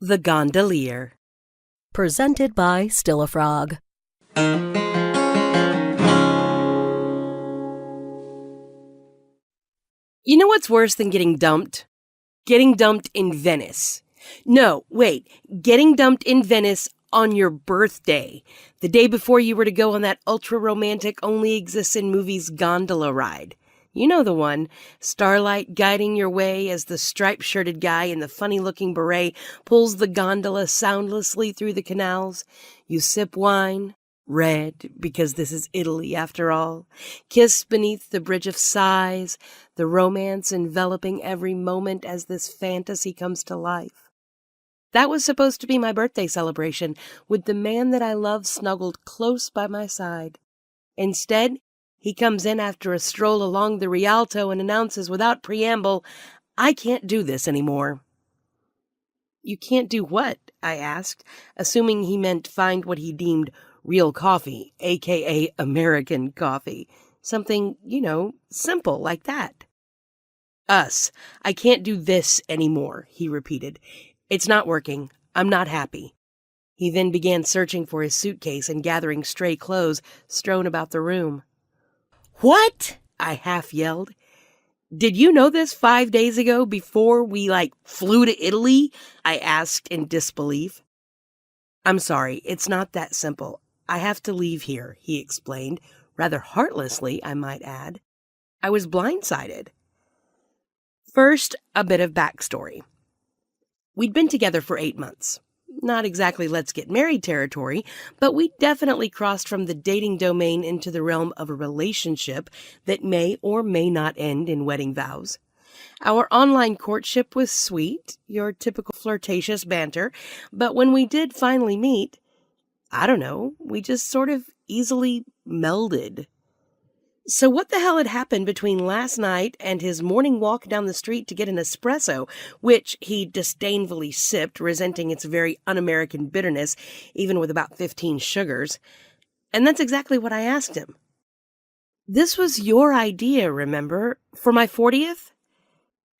The Gondolier. Presented by Still a Frog. You know what's worse than getting dumped? Getting dumped in Venice. No, wait. Getting dumped in Venice on your birthday. The day before you were to go on that ultra-romantic, only-exists-in-movies gondola ride. You know the one. Starlight guiding your way as the striped-shirted guy in the funny-looking beret pulls the gondola soundlessly through the canals. You sip wine. Red, because this is Italy after all. Kiss beneath the bridge of sighs, the romance enveloping every moment as this fantasy comes to life. That was supposed to be my birthday celebration, with the man that I love snuggled close by my side. Instead, he comes in after a stroll along the Rialto and announces without preamble, "I can't do this anymore." "You can't do what?" I asked, assuming he meant find what he deemed real coffee, aka American coffee. Something, simple like that. "Us. I can't do this anymore," he repeated. "It's not working. I'm not happy." He then began searching for his suitcase and gathering stray clothes strewn about the room. "What?" I half yelled. "Did you know this 5 days ago before we, flew to Italy?" I asked in disbelief. "I'm sorry, it's not that simple. I have to leave here," he explained, rather heartlessly, I might add. I was blindsided. First, a bit of backstory. We'd been together for 8 months. Not exactly let's get married territory, but we definitely crossed from the dating domain into the realm of a relationship that may or may not end in wedding vows. Our online courtship was sweet, your typical flirtatious banter, but when we did finally meet, I don't know, we just sort of easily melded. So what the hell had happened between last night and his morning walk down the street to get an espresso, which he disdainfully sipped, resenting its very un-American bitterness, even with about 15 sugars? And that's exactly what I asked him. "This was your idea, remember? For my 40th?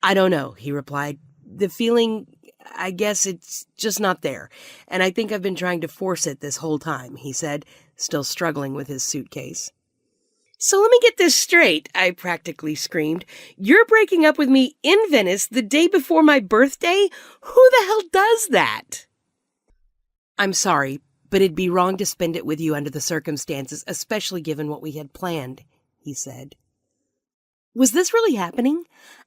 "I don't know," he replied. "The feeling, I guess it's just not there. And I think I've been trying to force it this whole time," he said, still struggling with his suitcase. "So let me get this straight," I practically screamed. "You're breaking up with me in Venice the day before my birthday? Who the hell does that?" "I'm sorry, but it'd be wrong to spend it with you under the circumstances, especially given what we had planned," he said. Was this really happening?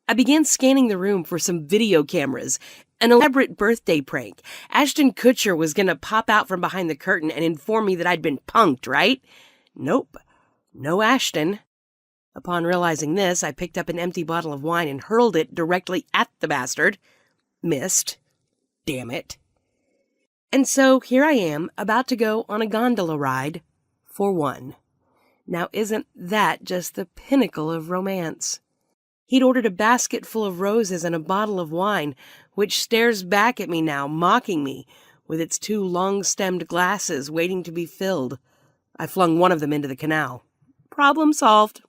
I began scanning the room for some video cameras. An elaborate birthday prank. Ashton Kutcher was going to pop out from behind the curtain and inform me that I'd been punked, right? Nope. No Ashton. Upon realizing this, I picked up an empty bottle of wine and hurled it directly at the bastard. Missed. Damn it. And so here I am, about to go on a gondola ride for one. Now isn't that just the pinnacle of romance? He'd ordered a basket full of roses and a bottle of wine, which stares back at me now, mocking me, with its 2 long-stemmed glasses waiting to be filled. I flung one of them into the canal. Problem solved.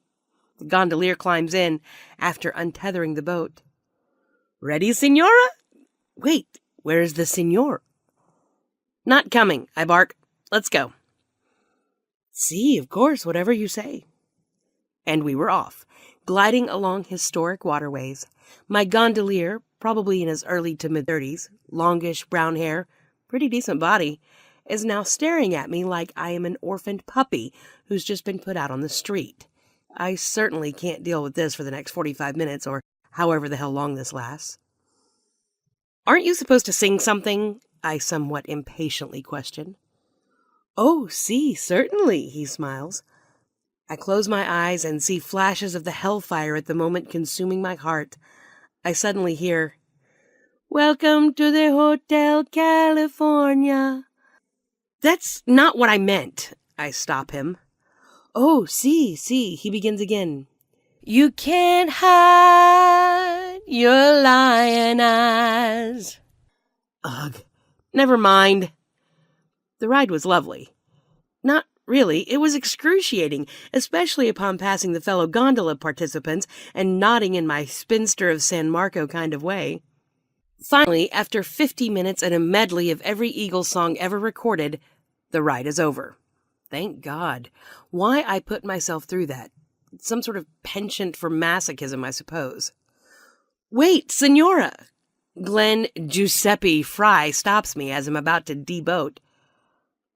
The gondolier climbs in, after untethering the boat. "Ready, signora?" "Wait, where's the signor?" "Not coming," I bark. "Let's go." "See, of course, whatever you say." And we were off, gliding along historic waterways. My gondolier, probably in his early to mid-30s, longish brown hair, pretty decent body, is now staring at me like I am an orphaned puppy who's just been put out on the street. I certainly can't deal with this for the next 45 minutes, or however the hell long this lasts. "Aren't you supposed to sing something?" I somewhat impatiently question. "Oh, see, certainly," he smiles. I close my eyes and see flashes of the hellfire at the moment consuming my heart. I suddenly hear, "Welcome to the Hotel California." "That's not what I meant." I stop him. "Oh, see, he begins again. "You can't hide your lion eyes." Ugh, never mind. The ride was lovely. Not really, it was excruciating, especially upon passing the fellow gondola participants and nodding in my spinster of San Marco kind of way. Finally, after 50 minutes and a medley of every Eagles song ever recorded, the ride is over. Thank God. Why I put myself through that? Some sort of penchant for masochism, I suppose. Wait, Signora! Glenn Giuseppe Fry stops me as I'm about to deboat.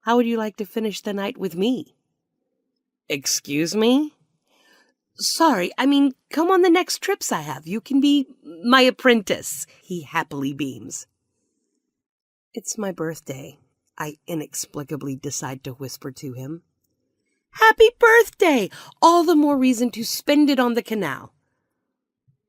How would you like to finish the night with me? Excuse me? Sorry, I mean, come on the next trips I have. You can be my apprentice. He happily beams. It's my birthday, I inexplicably decide to whisper to him. Happy birthday! All the more reason to spend it on the canal.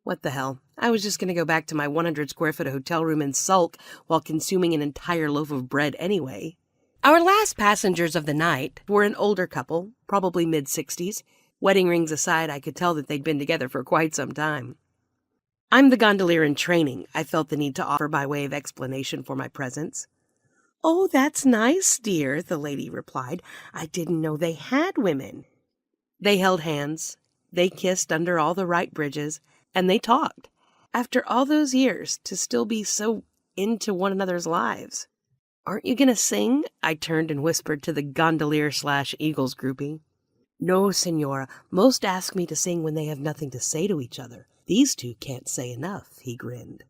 What the hell? I was just going to go back to my 100 square foot hotel room and sulk while consuming an entire loaf of bread anyway. Our last passengers of the night were an older couple, probably mid-60s. Wedding rings aside, I could tell that they'd been together for quite some time. I'm the gondolier in training, I felt the need to offer by way of explanation for my presence. Oh, that's nice, dear, the lady replied. I didn't know they had women. They held hands, they kissed under all the right bridges, and they talked. After all those years, to still be so into one another's lives. Aren't you going to sing? I turned and whispered to the gondolier/Eagles groupie. No, Signora. Most ask me to sing when they have nothing to say to each other. These two can't say enough, he grinned.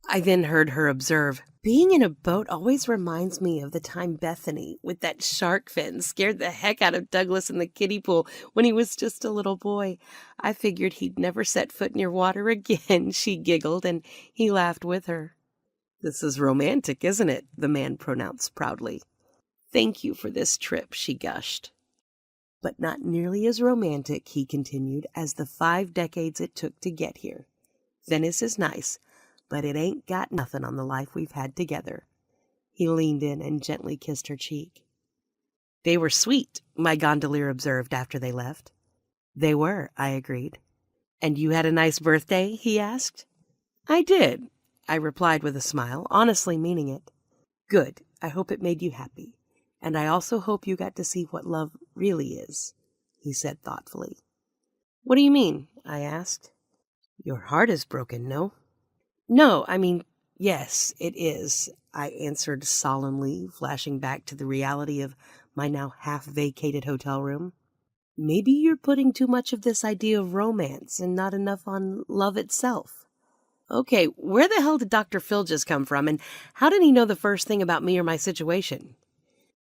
I then heard her observe, being in a boat always reminds me of the time Bethany, with that shark fin, scared the heck out of Douglas in the kiddie pool when he was just a little boy. I figured he'd never set foot near water again, she giggled, and he laughed with her. This is romantic, isn't it? The man pronounced proudly. Thank you for this trip, she gushed. But not nearly as romantic, he continued, as the 5 decades it took to get here. Venice is nice, but it ain't got nothing on the life we've had together. He leaned in and gently kissed her cheek. They were sweet, my gondolier observed after they left. They were, I agreed. And you had a nice birthday? He asked. I did, I replied with a smile, honestly meaning it. Good, I hope it made you happy. And I also hope you got to see what love really is, he said thoughtfully. What do you mean? I asked. Your heart is broken, no? No, I mean, yes, it is, I answered solemnly, flashing back to the reality of my now half-vacated hotel room. Maybe you're putting too much of this idea of romance and not enough on love itself. Okay, where the hell did Dr. Phil just come from, and how did he know the first thing about me or my situation?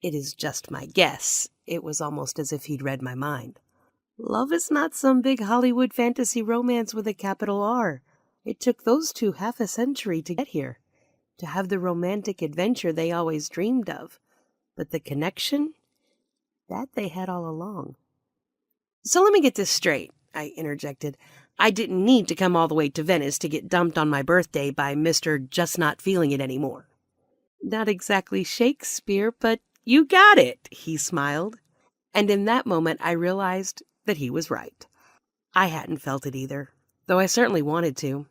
It is just my guess. It was almost as if he'd read my mind. Love is not some big Hollywood fantasy romance with a capital R. It took those two half a century to get here, to have the romantic adventure they always dreamed of. But the connection? That they had all along. So let me get this straight, I interjected. I didn't need to come all the way to Venice to get dumped on my birthday by Mr. Just Not Feeling It Anymore. Not exactly Shakespeare, but you got it, he smiled. And in that moment, I realized that he was right. I hadn't felt it either, though I certainly wanted to.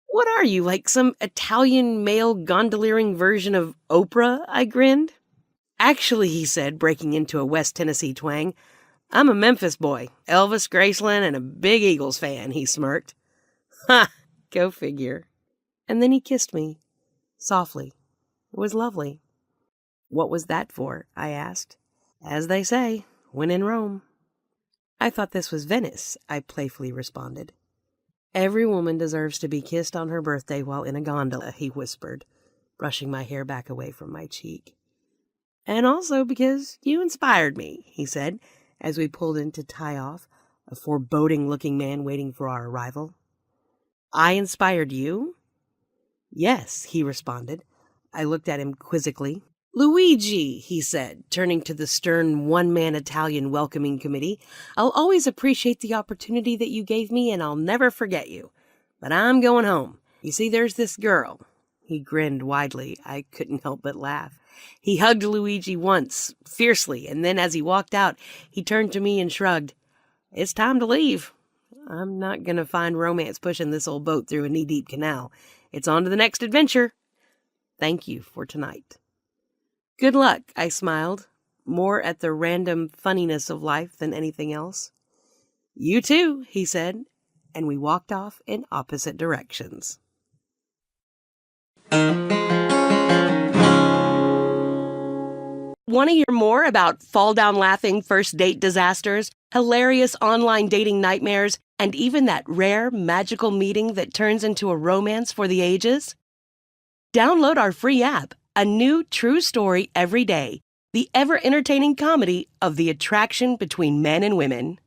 What are you, like some Italian male gondoliering version of Oprah? I grinned. Actually, he said, breaking into a West Tennessee twang, I'm a Memphis boy, Elvis, Graceland, and a big Eagles fan, he smirked. Ha! Go figure. And then he kissed me, softly. It was lovely. What was that for? I asked. As they say, when in Rome. I thought this was Venice, I playfully responded. Every woman deserves to be kissed on her birthday while in a gondola, he whispered, brushing my hair back away from my cheek. And also because you inspired me, he said, as we pulled in to tie off, a foreboding-looking man waiting for our arrival. I inspired you? Yes, he responded. I looked at him quizzically. Luigi, he said, turning to the stern one-man Italian welcoming committee, I'll always appreciate the opportunity that you gave me, and I'll never forget you. But I'm going home. You see, there's this girl. He grinned widely. I couldn't help but laugh. He hugged Luigi once, fiercely, and then as he walked out, he turned to me and shrugged. It's time to leave. I'm not going to find romance pushing this old boat through a knee-deep canal. It's on to the next adventure. Thank you for tonight. Good luck, I smiled, more at the random funniness of life than anything else. You too, he said, and we walked off in opposite directions. Want to hear more about fall down laughing first date disasters, hilarious online dating nightmares, and even that rare magical meeting that turns into a romance for the ages? Download our free app, A New True Story Every Day, the ever-entertaining comedy of the attraction between men and women.